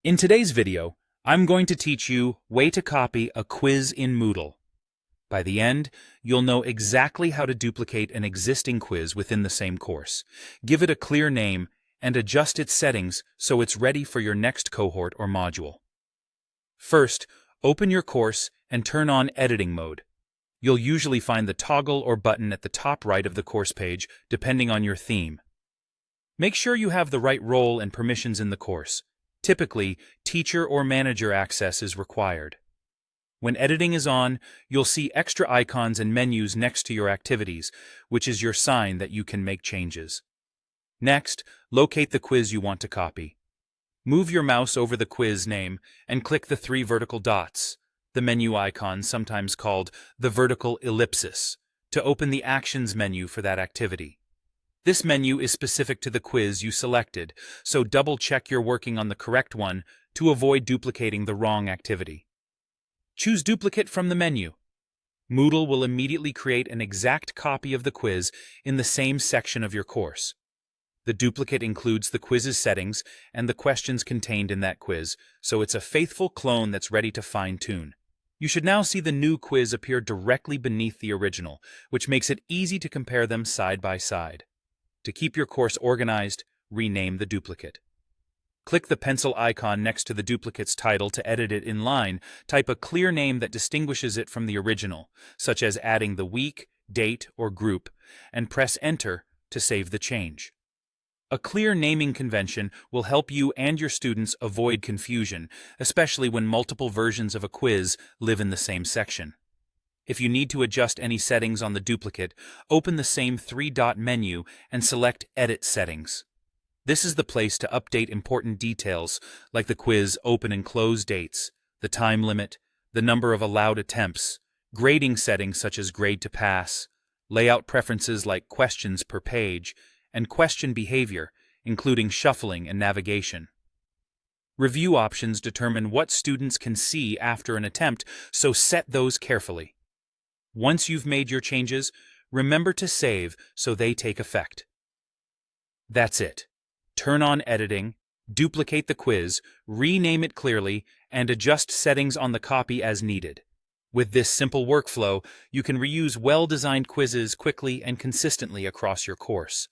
In today's video, I'm going to teach you way to copy a quiz in Moodle. By the end, you'll know exactly how to duplicate an existing quiz within the same course, give it a clear name, and adjust its settings so it's ready for your next cohort or module. First, open your course and turn on editing mode. You'll usually find the toggle or button at the top right of the course page, depending on your theme. Make sure you have the right role and permissions in the course. Typically, teacher or manager access is required. When editing is on, you'll see extra icons and menus next to your activities, which is your sign that you can make changes. Next, locate the quiz you want to copy. Move your mouse over the quiz name and click the three vertical dots, the menu icon sometimes called the vertical ellipsis, to open the Actions menu for that activity. This menu is specific to the quiz you selected, so double-check you're working on the correct one to avoid duplicating the wrong activity. Choose Duplicate from the menu. Moodle will immediately create an exact copy of the quiz in the same section of your course. The duplicate includes the quiz's settings and the questions contained in that quiz, so it's a faithful clone that's ready to fine-tune. You should now see the new quiz appear directly beneath the original, which makes it easy to compare them side by side. To keep your course organized, rename the duplicate. Click the pencil icon next to the duplicate's title to edit it in line. Type a clear name that distinguishes it from the original, such as adding the week, date, or group, and press Enter to save the change. A clear naming convention will help you and your students avoid confusion, especially when multiple versions of a quiz live in the same section. If you need to adjust any settings on the duplicate, open the same three-dot menu and select Edit Settings. This is the place to update important details like the quiz open and close dates, the time limit, the number of allowed attempts, grading settings such as grade to pass, layout preferences like questions per page, and question behavior, including shuffling and navigation. Review options determine what students can see after an attempt, so set those carefully. Once you've made your changes, remember to save so they take effect. That's it. Turn on editing, duplicate the quiz, rename it clearly, and adjust settings on the copy as needed. With this simple workflow, you can reuse well-designed quizzes quickly and consistently across your course.